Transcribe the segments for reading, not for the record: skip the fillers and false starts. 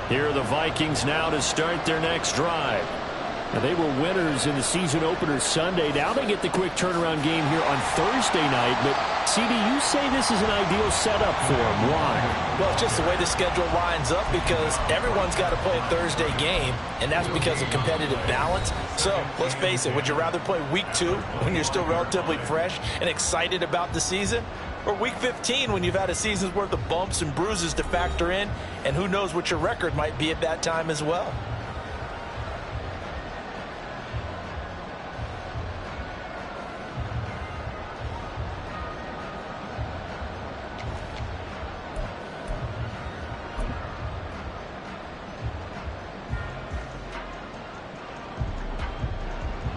Here are the Vikings now to start their next drive. Now, they were winners in the season opener Sunday. Now they get the quick turnaround game here on Thursday night. But, CD, you say this is an ideal setup for them. Why? Well, it's just the way the schedule lines up because everyone's got to play a Thursday game, and that's because of competitive balance. So, let's face it, would you rather play week 2 when you're still relatively fresh and excited about the season? Or week 15 when you've had a season's worth of bumps and bruises to factor in, and who knows what your record might be at that time as well.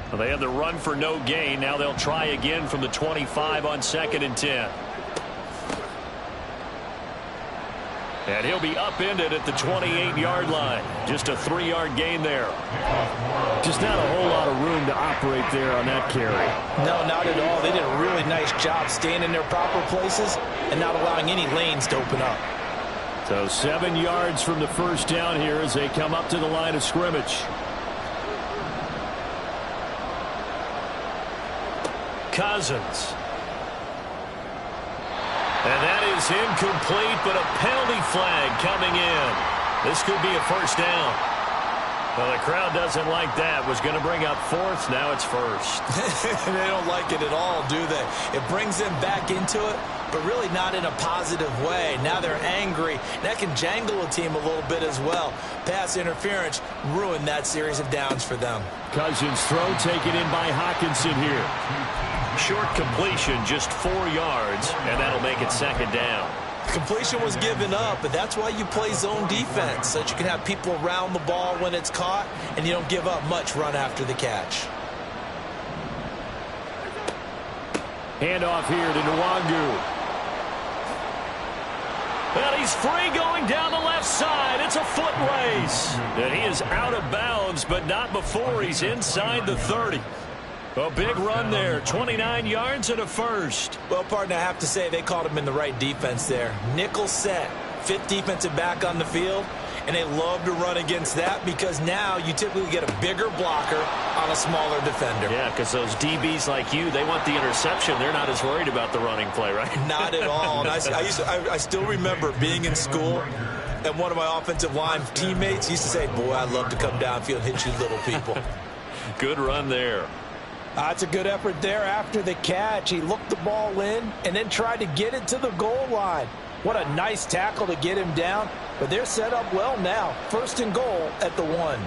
Well, they had the run for no gain. Now they'll try again from the 25 on 2nd and 10. And he'll be upended at the 28-yard line. Just a 3-yard gain there. Just not a whole lot of room to operate there on that carry. No, not at all. They did a really nice job staying in their proper places and not allowing any lanes to open up. So 7 yards from the first down here as they come up to the line of scrimmage. Cousins. And that is incomplete, but a penalty flag coming in. This could be a first down. Well, the crowd doesn't like that. Was going to bring up 4th. Now it's 1st. They don't like it at all, do they? It brings them back into it, but really not in a positive way. Now they're angry. That can jangle a team a little bit as well. Pass interference ruined that series of downs for them. Cousins' throw taken in by Hockenson here. Short completion, just 4 yards, and that'll make it 2nd down. Completion was given up, but that's why you play zone defense, so that you can have people around the ball when it's caught, and you don't give up much run after the catch. Handoff here to Nwangu. And he's free going down the left side. It's a foot race. And he is out of bounds, but not before he's inside the 30. A big run there, 29 yards and a first. Well, partner, I have to say they caught him in the right defense there. Nickel set, 5th defensive back on the field, and they love to run against that because now you typically get a bigger blocker on a smaller defender. Yeah, because those DBs like you, they want the interception. They're not as worried about the running play, right? Not at all. And I still remember being in school, and one of my offensive line teammates used to say, boy, I'd love to come downfield and hit you little people. Good run there. That's a good effort there after the catch. He looked the ball in and then tried to get it to the goal line. What a nice tackle to get him down. But they're set up well now. 1st and goal at the 1.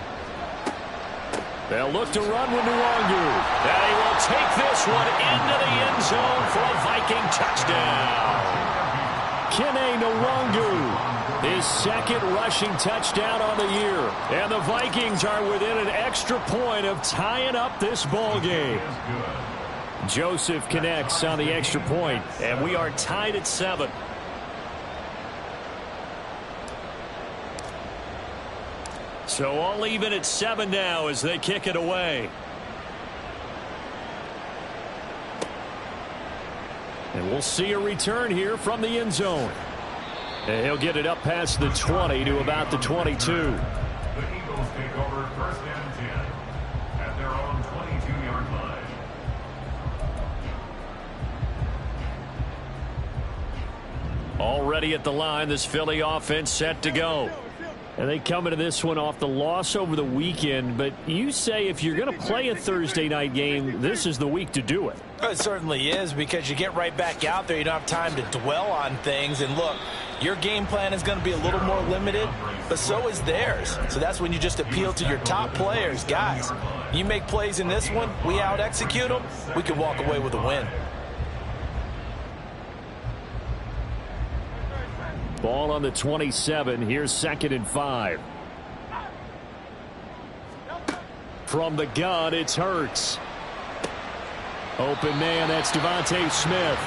They'll look to run with Nwangu. And he will take this one into the end zone for a Viking touchdown. Kene Nwangu. His 2nd rushing touchdown on the year. And the Vikings are within an extra point of tying up this ball game. Joseph connects on the extra point, and we are tied at 7. So all even at 7 now as they kick it away. And we'll see a return here from the end zone. And he'll get it up past the 20 to about the 22. The Eagles take over 1st and 10 at their own 22-yard line. Already at the line, this Philly offense set to go. And they come into this one off the loss over the weekend. But you say if you're going to play a Thursday night game, this is the week to do it. It certainly is because you get right back out there. You don't have time to dwell on things. And look, your game plan is going to be a little more limited, but so is theirs. So that's when you just appeal to your top players. Guys, you make plays in this one, we out-execute them, we can walk away with a win. Ball on the 27. Here's 2nd and 5. From the gun, it's Hurts. Open man, that's Devontae Smith.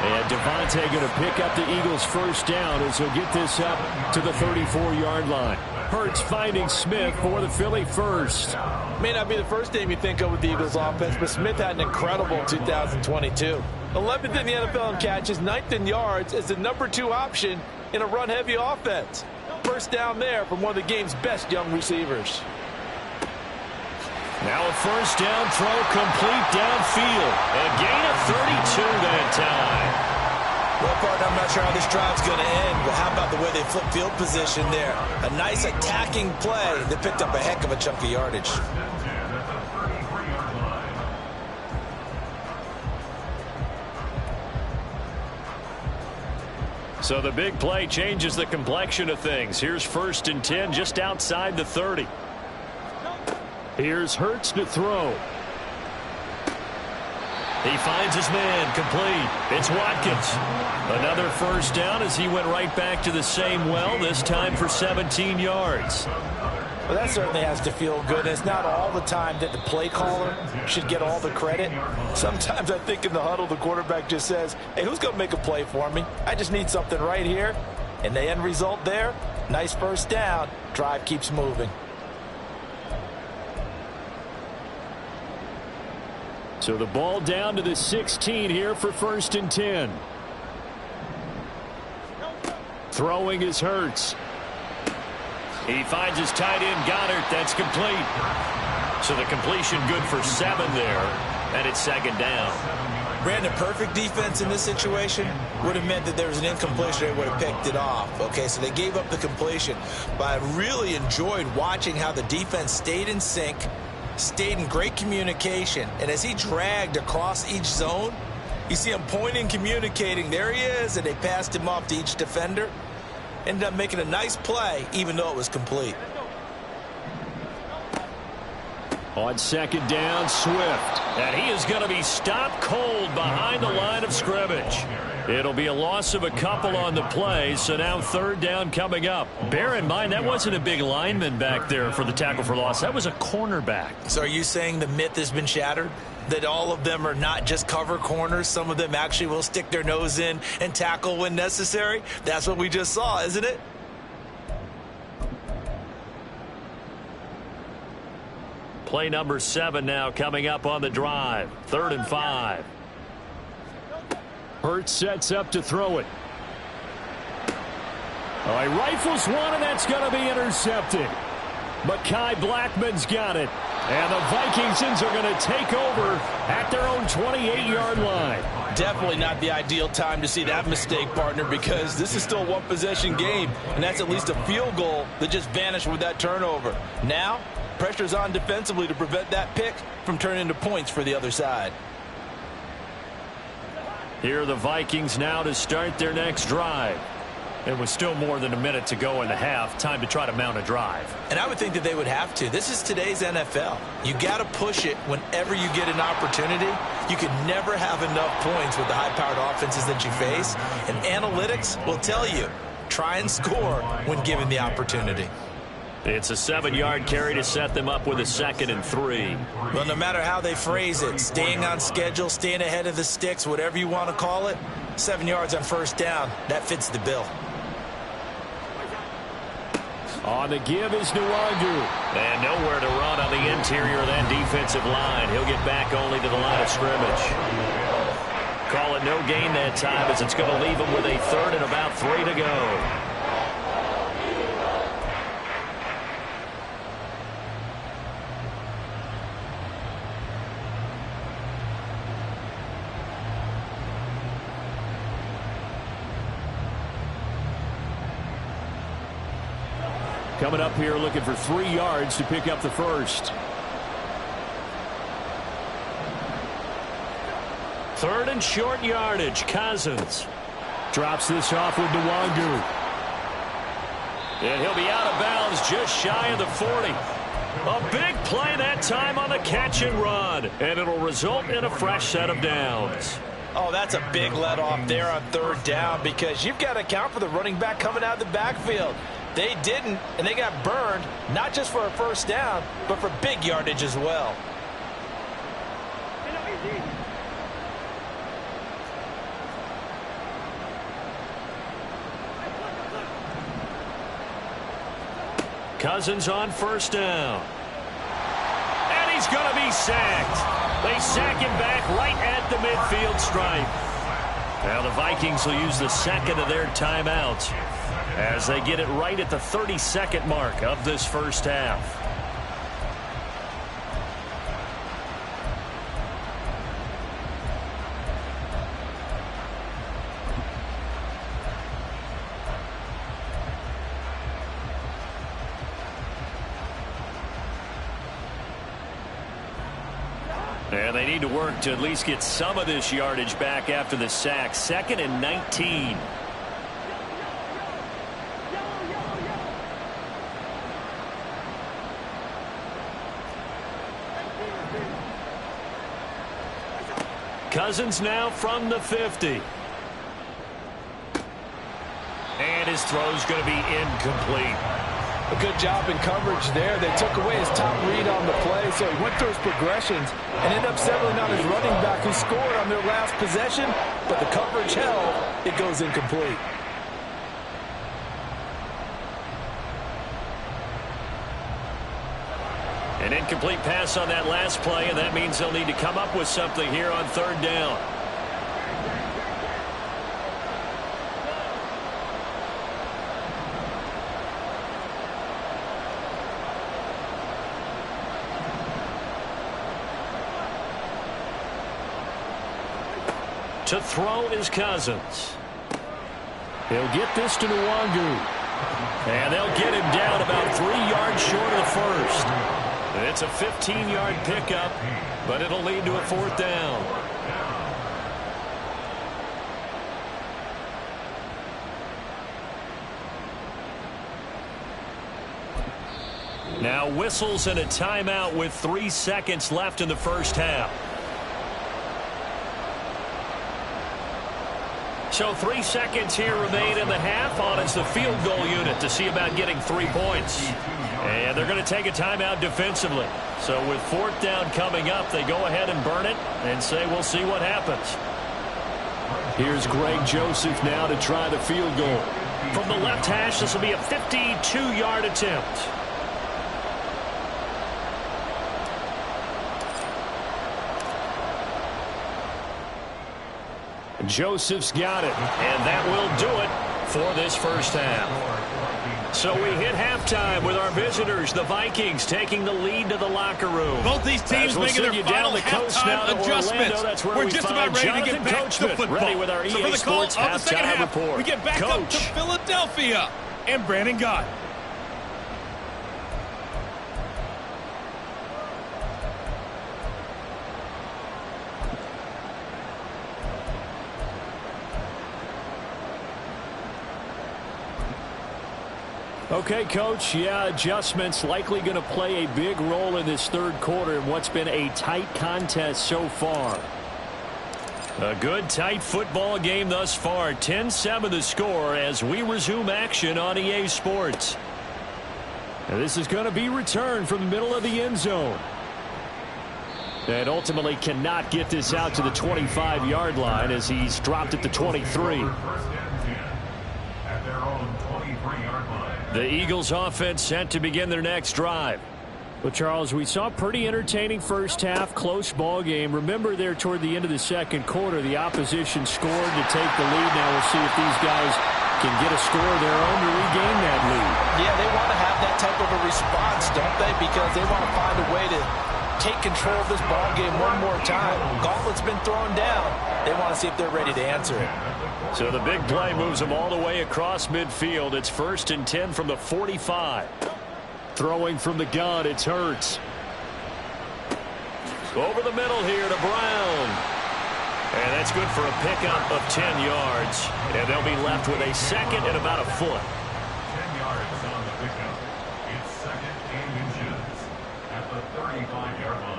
And Devontae going to pick up the Eagles' first down as he'll get this up to the 34-yard line. Hurts finding Smith for the Philly first. May not be the first name you think of with the Eagles offense, but Smith had an incredible 2022. 11th in the NFL in catches, 9th in yards as the #2 option in a run-heavy offense. first down there from one of the game's best young receivers. Now a first down throw complete downfield. A gain of 32 that time. Well, partner, I'm not sure how this drive's going to end, but how about the way they flip field position there? A nice attacking play that picked up a heck of a chunk of yardage. So the big play changes the complexion of things. Here's 1st and 10 just outside the 30. Here's Hurts to throw. He finds his man complete. It's Watkins. Another first down as he went right back to the same well, this time for 17 yards. Well, that certainly has to feel good. It's not all the time that the play caller should get all the credit. Sometimes I think in the huddle, the quarterback just says, hey, who's going to make a play for me? I just need something right here. And the end result there, nice first down. Drive keeps moving. So the ball down to the 16 here for 1st and 10. Throwing is Hurts. He finds his tight end Goddard. That's complete. So the completion good for 7 there. And it's 2nd down. Brandon, perfect defense in this situation would have meant that there was an incompletion. They would have picked it off. Okay, so they gave up the completion. But I really enjoyed watching how the defense stayed in sync, stayed in great communication, and as he dragged across each zone, you see him pointing, communicating. There he is, and they passed him off to each defender. Ended up making a nice play, even though it was complete. On 2nd down, Swift. And he is going to be stopped cold behind the line of scrimmage. It'll be a loss of a couple on the play, so now 3rd down coming up. Bear in mind, that wasn't a big lineman back there for the tackle for loss. That was a cornerback. So are you saying the myth has been shattered? That all of them are not just cover corners? Some of them actually will stick their nose in and tackle when necessary? That's what we just saw, isn't it? Play number 7 now coming up on the drive. 3rd and 5. Hurts sets up to throw it. All right, rifles one, and that's going to be intercepted. Mekhi Blackman's got it. And the Vikingsons are going to take over at their own 28-yard line. Definitely not the ideal time to see that mistake, partner, because this is still a one-possession game, and that's at least a field goal that just vanished with that turnover. Now, pressure's on defensively to prevent that pick from turning into points for the other side. Here are the Vikings now to start their next drive. It was still more than a minute to go in the half. Time to try to mount a drive. And I would think that they would have to. This is today's NFL. You got to push it whenever you get an opportunity. You can never have enough points with the high-powered offenses that you face. And analytics will tell you, try and score when given the opportunity. It's a 7-yard carry to set them up with a 2nd and 3. Well, no matter how they phrase it, staying on schedule, staying ahead of the sticks, whatever you want to call it, 7 yards on first down, that fits the bill. On the give is Nwangu. And nowhere to run on the interior of that defensive line. He'll get back only to the line of scrimmage. Call it no gain that time as it's going to leave him with a 3rd and about 3 to go. Coming up here looking for 3 yards to pick up the first. 3rd and short yardage. Cousins drops this off with Nwangu. And he'll be out of bounds just shy of the 40. A big play that time on the catch and run. And it'll result in a fresh set of downs. Oh, that's a big let off there on 3rd down because you've got to account for the running back coming out of the backfield. They didn't, and they got burned, not just for a first down, but for big yardage as well. Cousins on first down. And he's going to be sacked. They sack him back right at the midfield stripe. Now the Vikings will use the 2nd of their timeouts. as they get it right at the 30-second mark of this first half. And they need to work to at least get some of this yardage back after the sack. 2nd and 19. Cousins now from the 50. And his throw's going to be incomplete. A good job in coverage there. They took away his top read on the play, so he went through his progressions and ended up settling on his running back who scored on their last possession, but the coverage held. It goes incomplete. An incomplete pass on that last play, and that means they'll need to come up with something here on 3rd down. To throw is Cousins. He'll get this to Nwangu. And they'll get him down about 3 yards short of the first. It's a 15-yard pickup, but it'll lead to a 4th down. Now whistles and a timeout with 3 seconds left in the first half. So 3 seconds here remain in the half on as the field goal unit to see about getting 3 points. And they're going to take a timeout defensively. So with 4th down coming up, they go ahead and burn it and say we'll see what happens. Here's Greg Joseph now to try the field goal. From the left hash, this will be a 52-yard attempt. Joseph's got it, and that will do it for this first half. So we hit halftime with our visitors, the Vikings, taking the lead to the locker room. Both these teams making their final halftime adjustments. That's where We're just about ready to get back to football. Ready with our So EA for the call Sports of the second half, report. we get back up to Philadelphia and Brandon Gott. Okay, Coach, adjustments likely going to play a big role in this 3rd quarter in what's been a tight contest so far. A good, tight football game thus far. 10-7 the score as we resume action on EA Sports. Now, this is going to be returned from the middle of the end zone. And ultimately cannot get this out to the 25-yard line as he's dropped at the 23. The Eagles offense set to begin their next drive. Well, Charles, we saw a pretty entertaining first half, close ball game. Remember there toward the end of the 2nd quarter, the opposition scored to take the lead. Now we'll see if these guys can get a score of their own to regain that lead. Yeah, they want to have that type of a response, don't they? Because they want to find a way to take control of this ball game one more time. Gauntlet's been thrown down. They want to see if they're ready to answer it. So the big play moves them all the way across midfield. It's 1st and 10 from the 45. Throwing from the gun, it's Hurts. Over the middle here to Brown. And that's good for a pickup of 10 yards. And they'll be left with a 2nd and about a foot. 10 yards on the pickup. It's 2nd and inches at the 35-yard line.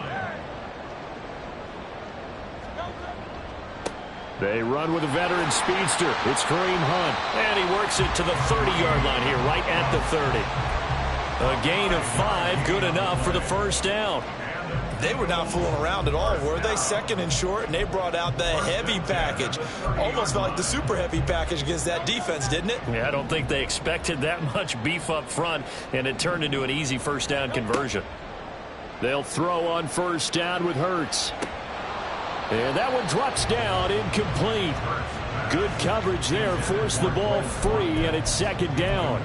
They run with a veteran speedster. It's Kareem Hunt. And he works it to the 30-yard line here, right at the 30. A gain of 5, good enough for the first down. They were not fooling around at all, were they? 2nd and short, and they brought out the heavy package. Almost felt like the super heavy package against that defense, didn't it? Yeah, I don't think they expected that much beef up front, and it turned into an easy first down conversion. They'll throw on 1st down with Hurts. And that one drops down, incomplete. Good coverage there. Forced the ball free, and it's second down.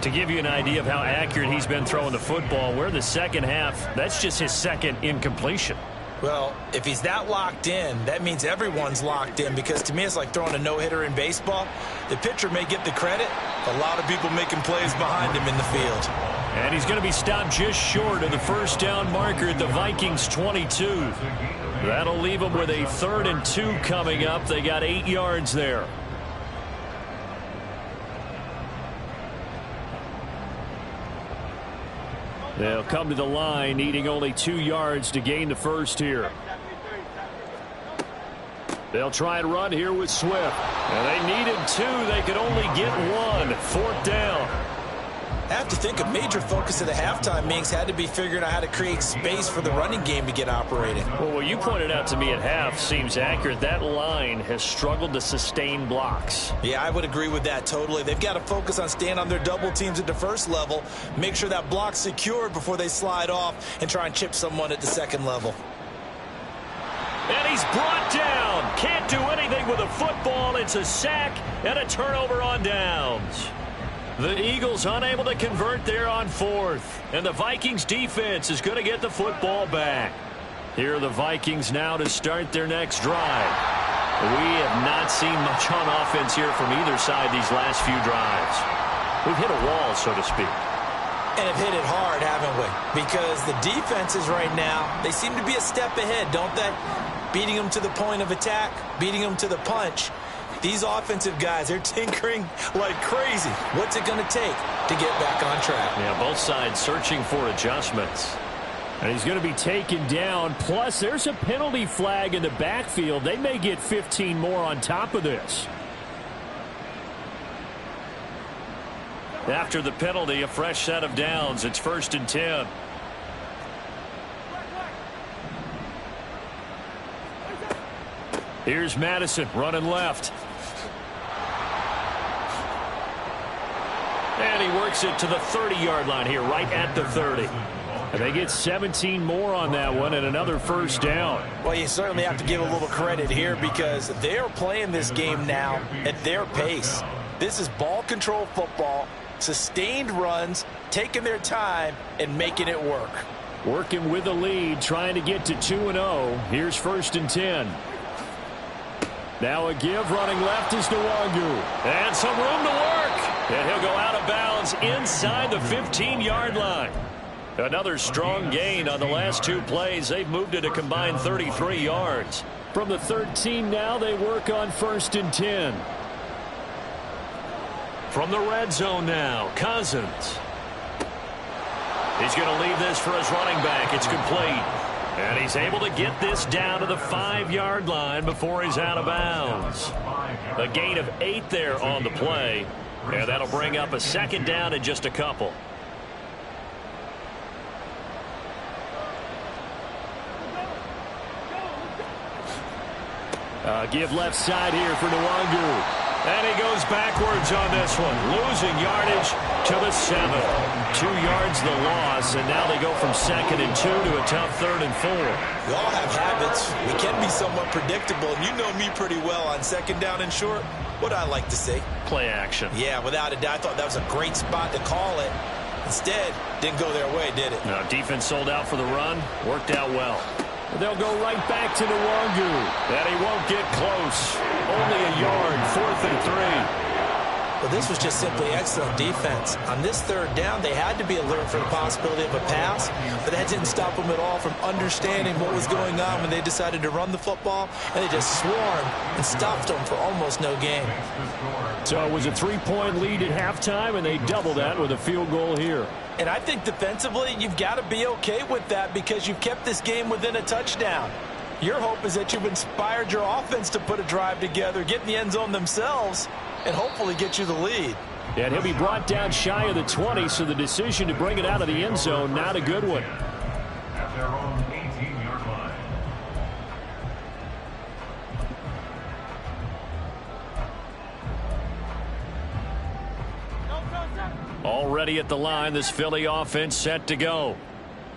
To give you an idea of how accurate he's been throwing the football, we're in the second half. That's just his second incompletion. Well, if he's that locked in, that means everyone's locked in, because to me it's like throwing a no-hitter in baseball. The pitcher may get the credit, a lot of people making plays behind him in the field. And he's going to be stopped just short of the first down marker at the Vikings 22. That'll leave them with a 3rd and 2 coming up. They got 8 yards there. They'll come to the line, needing only 2 yards to gain the first here. They'll try and run here with Swift. And they needed 2. They could only get 1. 4th down. I have to think a major focus of the halftime meetings had to be figuring out how to create space for the running game to get operating. Well, what you pointed out to me at half seems accurate. That line has struggled to sustain blocks. Yeah, I would agree with that totally. They've got to focus on staying on their double teams at the first level, make sure that block's secured before they slide off and try and chip someone at the second level. And he's brought down. Can't do anything with a football. It's a sack and a turnover on downs. The Eagles unable to convert there on 4th. And the Vikings defense is going to get the football back. Here are the Vikings now to start their next drive. We have not seen much on offense here from either side these last few drives. We've hit a wall, so to speak. And have hit it hard, haven't we? Because the defenses right now, they seem to be a step ahead, don't they? Beating them to the point of attack, beating them to the punch. These offensive guys, they're tinkering like crazy. What's it going to take to get back on track? Yeah, both sides searching for adjustments. And he's going to be taken down. Plus, there's a penalty flag in the backfield. They may get 15 more on top of this. After the penalty, a fresh set of downs. It's 1st and 10. Here's Madison running left. And he works it to the 30-yard line here, right at the 30. And they get 17 more on that one and another first down. Well, you certainly have to give a little credit here because they're playing this game now at their pace. This is ball control football, sustained runs, taking their time and making it work. Working with the lead, trying to get to 2-0. Here's 1st and 10. Now a give, running left is Nwangu. And some room to work. And he'll go out of bounds inside the 15-yard line. Another strong gain on the last 2 plays. They've moved it a combined 33 yards. From the 13 now, they work on 1st and 10. From the red zone now, Cousins. He's going to leave this for his running back. It's complete. And he's able to get this down to the 5-yard line before he's out of bounds. A gain of 8 there on the play. And that'll bring up a 2nd down in just a couple. Give left side here for Nwangu. And he goes backwards on this one. Losing yardage to the 7. 2 yards the loss, and now they go from 2nd and 2 to a tough 3rd and 4. We all have habits. We can be somewhat predictable, and you know me pretty well on 2nd down and short. What I like to see? Play action. Yeah, without a doubt. I thought that was a great spot to call it. Instead, didn't go their way, did it? No, defense sold out for the run. Worked out well. They'll go right back to Nwangu. And he won't get close. Only a yard, 4th and 3. Well, this was just simply excellent defense. On this 3rd down, they had to be alert for the possibility of a pass, but that didn't stop them at all from understanding what was going on when they decided to run the football, and they just swarmed and stopped them for almost no gain. So it was a 3-point lead at halftime, and they doubled that with a field goal here. And I think defensively, you've got to be okay with that because you've kept this game within a touchdown. Your hope is that you've inspired your offense to put a drive together, get in the end zone themselves, and hopefully get you the lead. And he'll be brought down shy of the 20, so the decision to bring it out of the end zone, not a good one. At their own 18-yard line. Already at the line, this Philly offense set to go.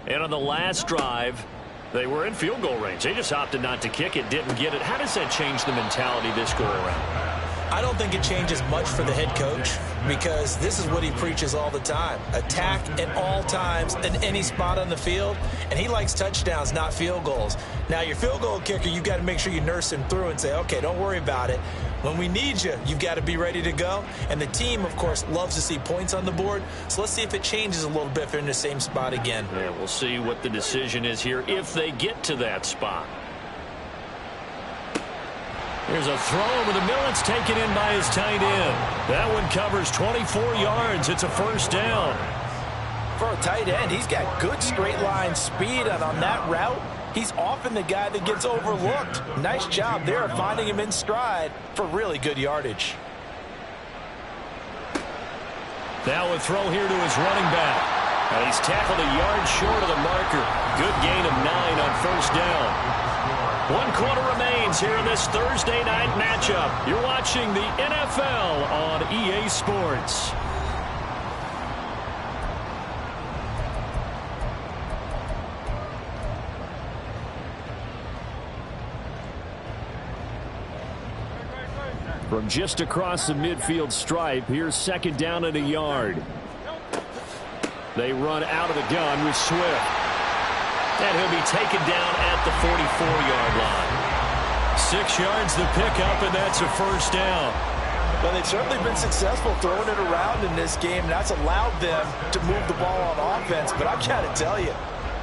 And on the last drive, They were in field goal range. They just opted not to kick it, didn't get it. How does that change the mentality this go around? I don't think it changes much for the head coach because this is what he preaches all the time. Attack at all times in any spot on the field, and he likes touchdowns, not field goals. Now, your field goal kicker, you've got to make sure you nurse him through and say, okay, don't worry about it. When we need you, you've got to be ready to go. And the team, of course, loves to see points on the board. So let's see if it changes a little bit if they're in the same spot again. Yeah, we'll see what the decision is here if they get to that spot. Here's a throw over the middle. It's taken in by his tight end. That one covers 24 yards. It's a first down. For a tight end, he's got good straight line speed, and on that route, he's often the guy that gets overlooked. Nice job there of finding him in stride for really good yardage. Now a throw here to his running back. And he's tackled a yard short of the marker. Good gain of 9 on first down. 1 quarter remains here in this Thursday night matchup. You're watching the NFL on EA Sports. From just across the midfield stripe, here's second down and a yard. They run out of the gun with Swift. And he'll be taken down at the 44-yard line. 6 yards the pickup, and that's a first down. Well, they've certainly been successful throwing it around in this game, and that's allowed them to move the ball on offense. But I've got to tell you,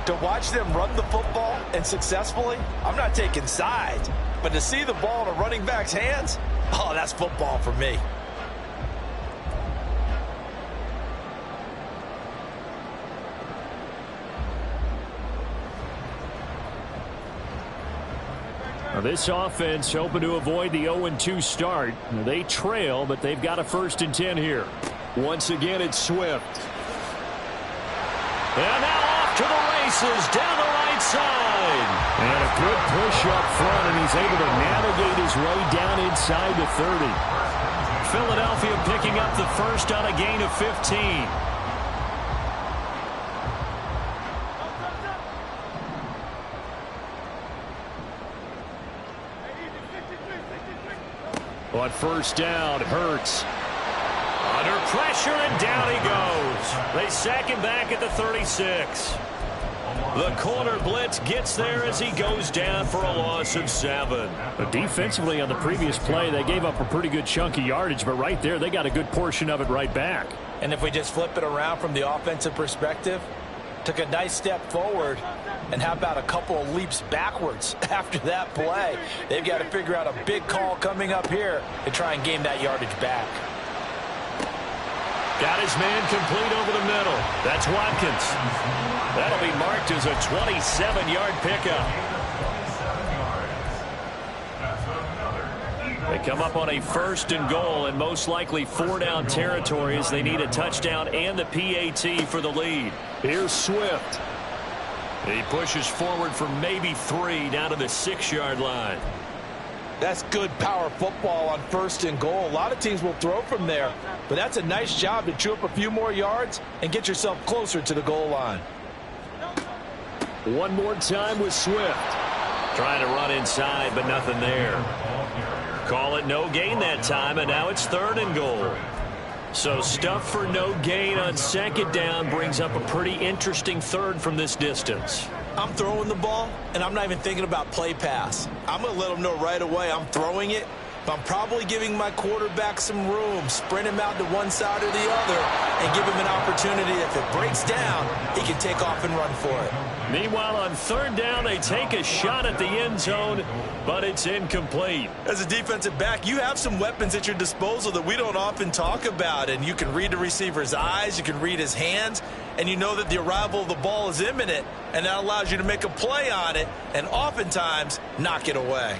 to watch them run the football and successfully, I'm not taking sides. But to see the ball in a running back's hands, oh, that's football for me. Now this offense hoping to avoid the 0-2 start. They trail, but they've got a 1st and 10 here. Once again, it's Swift. And now off to the races down the right side. And a good push up front, and he's able to navigate his way down inside the 30. Philadelphia picking up the first on a gain of 15. On first down, Hurts. Under pressure, and down he goes. They sack him back at the 36. The corner blitz gets there as he goes down for a loss of 7. But defensively on the previous play, they gave up a pretty good chunk of yardage, but right there, they got a good portion of it right back. And if we just flip it around from the offensive perspective, took a nice step forward, and how about a couple of leaps backwards after that play? They've got to figure out a big call coming up here to try and gain that yardage back. Got his man complete over the middle. That's Watkins. That'll be marked as a 27-yard pickup. They come up on a 1st and goal and most likely 4-down territory as they need a touchdown and the PAT for the lead. Here's Swift. He pushes forward for maybe 3 down to the 6-yard line. That's good power football on 1st and goal. A lot of teams will throw from there, but that's a nice job to chew up a few more yards and get yourself closer to the goal line. One more time with Swift. Trying to run inside, but nothing there. Call it no gain that time, and now it's 3rd and goal. So stuff for no gain on 2nd down brings up a pretty interesting 3rd from this distance. I'm throwing the ball, and I'm not even thinking about play pass. I'm going to let them know right away I'm throwing it, but I'm probably giving my quarterback some room, sprint him out to one side or the other, and give him an opportunity. If it breaks down, he can take off and run for it. Meanwhile, on 3rd down, they take a shot at the end zone, but it's incomplete. As a defensive back, you have some weapons at your disposal that we don't often talk about, and you can read the receiver's eyes, you can read his hands, and you know that the arrival of the ball is imminent, and that allows you to make a play on it and oftentimes knock it away.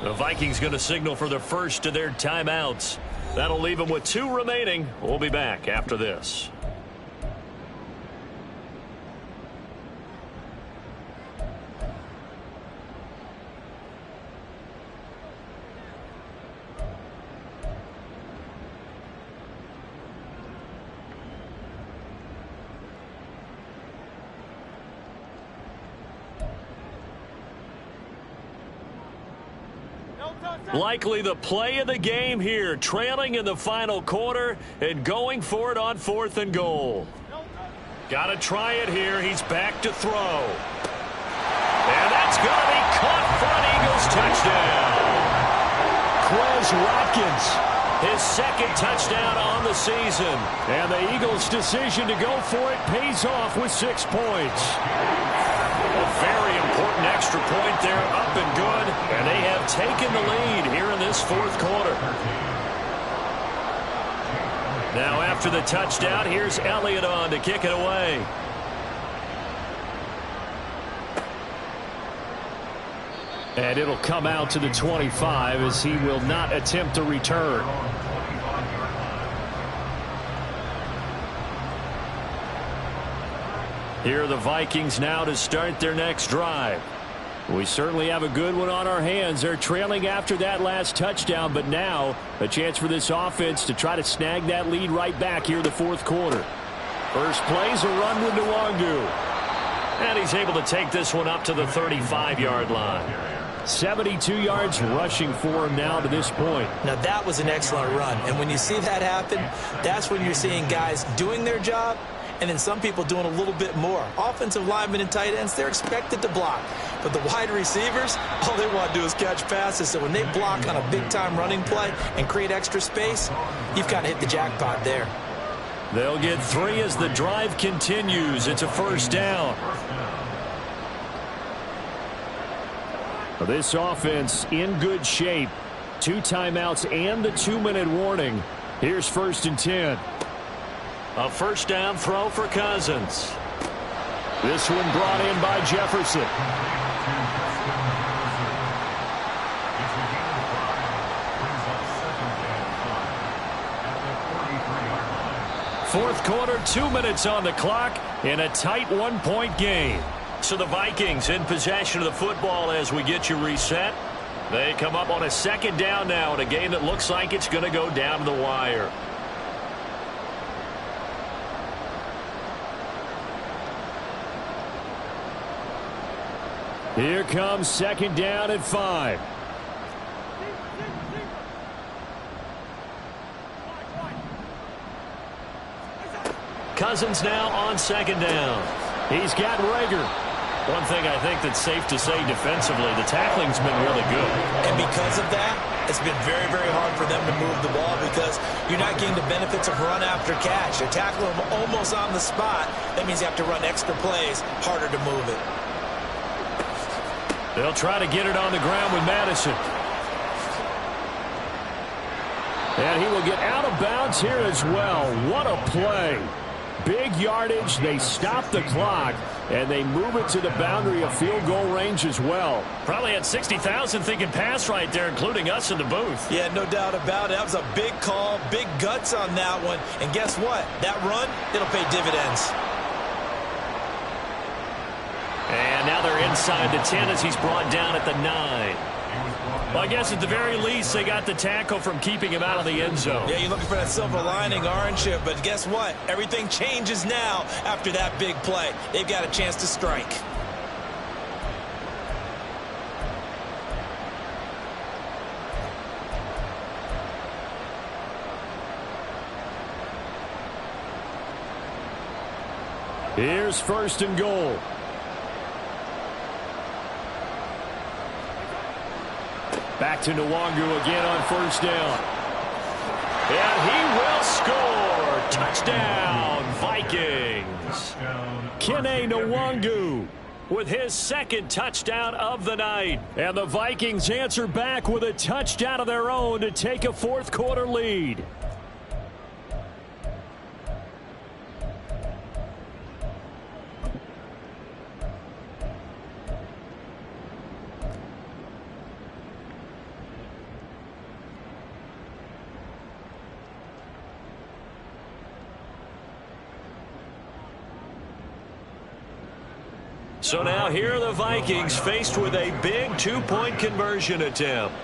The Vikings going to signal for the first of their timeouts. That'll leave them with 2 remaining. We'll be back after this. Likely the play of the game here, trailing in the final quarter and going for it on 4th and goal. Got to try it here. He's back to throw. And that's going to be caught for an Eagles touchdown. Quez Watkins, his 2nd touchdown on the season. And the Eagles' decision to go for it pays off with 6 points. A very important extra point there, up and good. And they have taken the lead here in this 4th quarter. Now after the touchdown, here's Elliott on to kick it away. And it'll come out to the 25 as he will not attempt to return. Here are the Vikings now to start their next drive. We certainly have a good one on our hands. They're trailing after that last touchdown, but now a chance for this offense to try to snag that lead right back here in the 4th quarter. First play's a run with Nwangu. And he's able to take this one up to the 35-yard line. 72 yards rushing for him now to this point. Now that was an excellent run. And when you see that happen, that's when you're seeing guys doing their job and then some people doing a little bit more. Offensive linemen and tight ends, they're expected to block. But the wide receivers, all they want to do is catch passes. So when they block on a big-time running play and create extra space, you've kind of hit the jackpot there. They'll get 3 as the drive continues. It's a 1st down. This offense in good shape. 2 timeouts and the 2-minute warning. Here's 1st and 10. A 1st down throw for Cousins. This one brought in by Jefferson. Fourth quarter, 2 minutes on the clock in a tight 1-point game. So the Vikings in possession of the football as we get you reset. They come up on a 2nd down now in a game that looks like it's going to go down to the wire. Here comes 2nd down at 5. Cousins now on 2nd down. He's got Rager. One thing I think that's safe to say defensively, the tackling's been really good. And because of that, it's been very, very hard for them to move the ball because you're not getting the benefits of run after catch. They're tackling them almost on the spot. That means you have to run extra plays, harder to move it. They'll try to get it on the ground with Madison. And he will get out of bounds here as well. What a play. Big yardage. They stop the clock, and they move it to the boundary of field goal range as well. Probably had 60,000 thinking pass right there, including us in the booth. Yeah, no doubt about it. That was a big call, big guts on that one. And guess what? That run, it'll pay dividends. And now they're inside the 10 as he's brought down at the 9. Well, I guess at the very least, they got the tackle from keeping him out of the end zone. Yeah, you're looking for that silver lining, aren't you? But guess what? Everything changes now after that big play. They've got a chance to strike. Here's 1st and goal. Back to Nwangu again on 1st down. And he will score. Touchdown, Vikings. Kene Nwangu with his 2nd touchdown of the night. And the Vikings answer back with a touchdown of their own to take a 4th quarter lead. So now here are the Vikings faced with a big 2-point conversion attempt.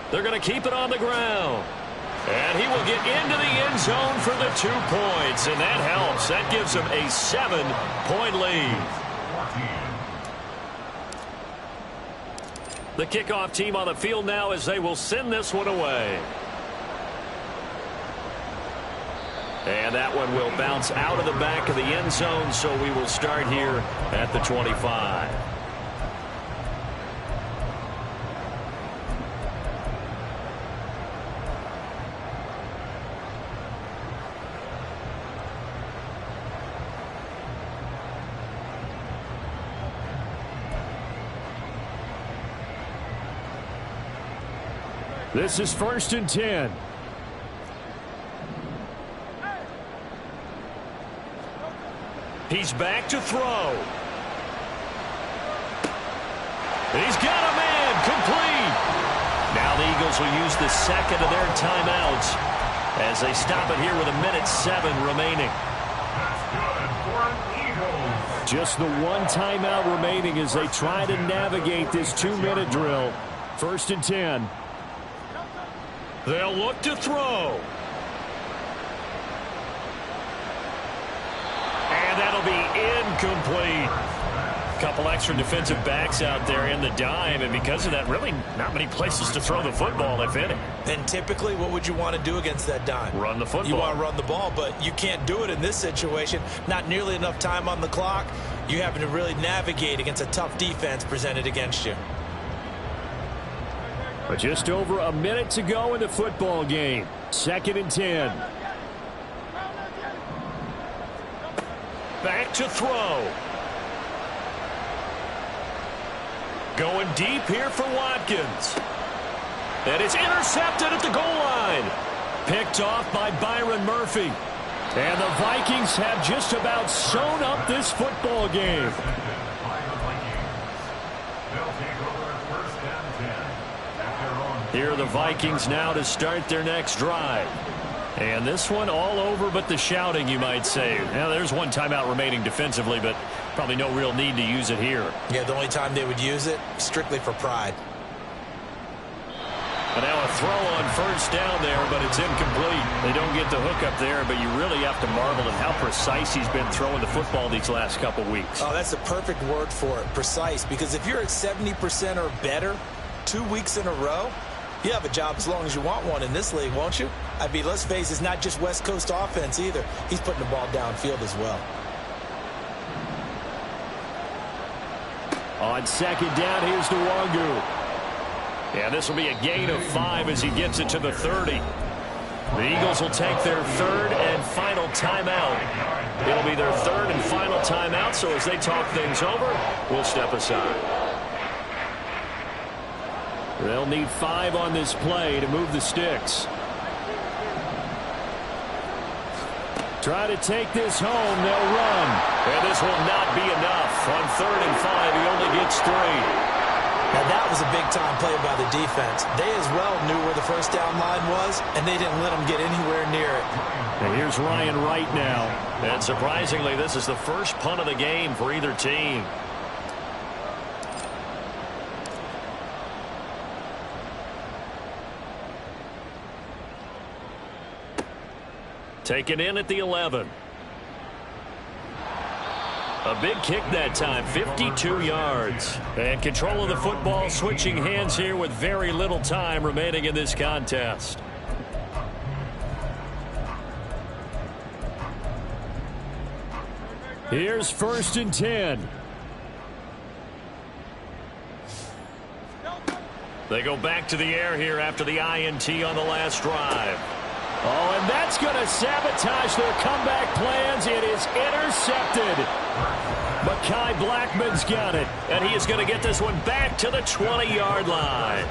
They're going to keep it on the ground. And he will get into the end zone for the 2 points. And that helps. That gives them a 7-point lead. The kickoff team on the field now as they will send this one away. And that one will bounce out of the back of the end zone, so we will start here at the 25. This is 1st and 10. He's back to throw. He's got a man complete. Now the Eagles will use the second of their timeouts as they stop it here with 1:07 remaining. That's good for an Eagles. Just the one timeout remaining as they try to navigate this 2-minute drill. 1st and 10. They'll look to throw. And that'll be incomplete. Couple extra defensive backs out there in the dime, and because of that, really not many places to throw the football, if any. And typically, what would you want to do against that dime? Run the football. You want to run the ball, but you can't do it in this situation. Not nearly enough time on the clock. You having to really navigate against a tough defense presented against you. But just over a minute to go in the football game. 2nd and 10. Back to throw. Going deep here for Watkins. And it's intercepted at the goal line. Picked off by Byron Murphy. And the Vikings have just about sewn up this football game. Here are the Vikings now to start their next drive. And this one all over but the shouting, you might say. Now, there's one timeout remaining defensively, but probably no real need to use it here. Yeah, the only time they would use it, strictly for pride. But now a throw on 1st down there, but it's incomplete. They don't get the hook up there, but you really have to marvel at how precise he's been throwing the football these last couple weeks. Oh, that's the perfect word for it, precise. Because if you're at 70% or better 2 weeks in a row, you have a job as long as you want one in this league, won't you? I mean, let's face it, it's not just West Coast offense either. He's putting the ball downfield as well. On 2nd down, here's Nwangu. Yeah, this will be a gain of 5 as he gets it to the 30. The Eagles will take their 3rd and final timeout. It'll be their 3rd and final timeout, so as they talk things over, we'll step aside. They'll need 5 on this play to move the sticks. Try to take this home. They'll run. And this will not be enough. On 3rd and 5, he only gets 3. Now, that was a big-time play by the defense. They as well knew where the 1st down line was, and they didn't let them get anywhere near it. And here's Ryan Wright now. And surprisingly, this is the first punt of the game for either team. Taken in at the 11. A big kick that time, 52 yards. And control of the football switching hands here with very little time remaining in this contest. Here's 1st and 10. They go back to the air here after the INT on the last drive. Oh, and that's going to sabotage their comeback plans. It is intercepted. Mekhi Blackman's got it. And he is going to get this one back to the 20-yard line.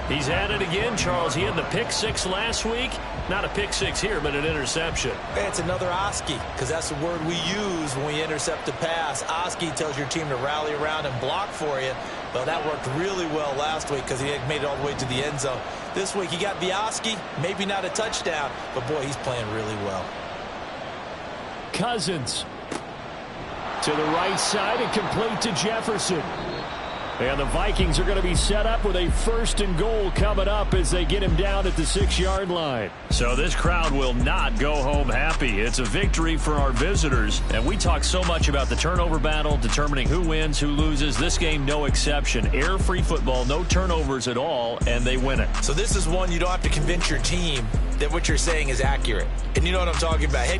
He's at it again, Charles. He had the pick 6 last week. Not a pick 6 here, but an interception. It's another Oski, because that's the word we use when we intercept a pass. Oski tells your team to rally around and block for you. Well, that worked really well last week because he had made it all the way to the end zone. This week he got the Oski, maybe not a touchdown, but boy, he's playing really well. Cousins to the right side and complete to Jefferson. And the Vikings are going to be set up with a 1st and goal coming up as they get him down at the 6-yard line. So this crowd will not go home happy. It's a victory for our visitors. And we talk so much about the turnover battle, determining who wins, who loses. This game, no exception. Air-free football, no turnovers at all, and they win it. So this is one you don't have to convince your team that what you're saying is accurate. And you know what I'm talking about. Hey,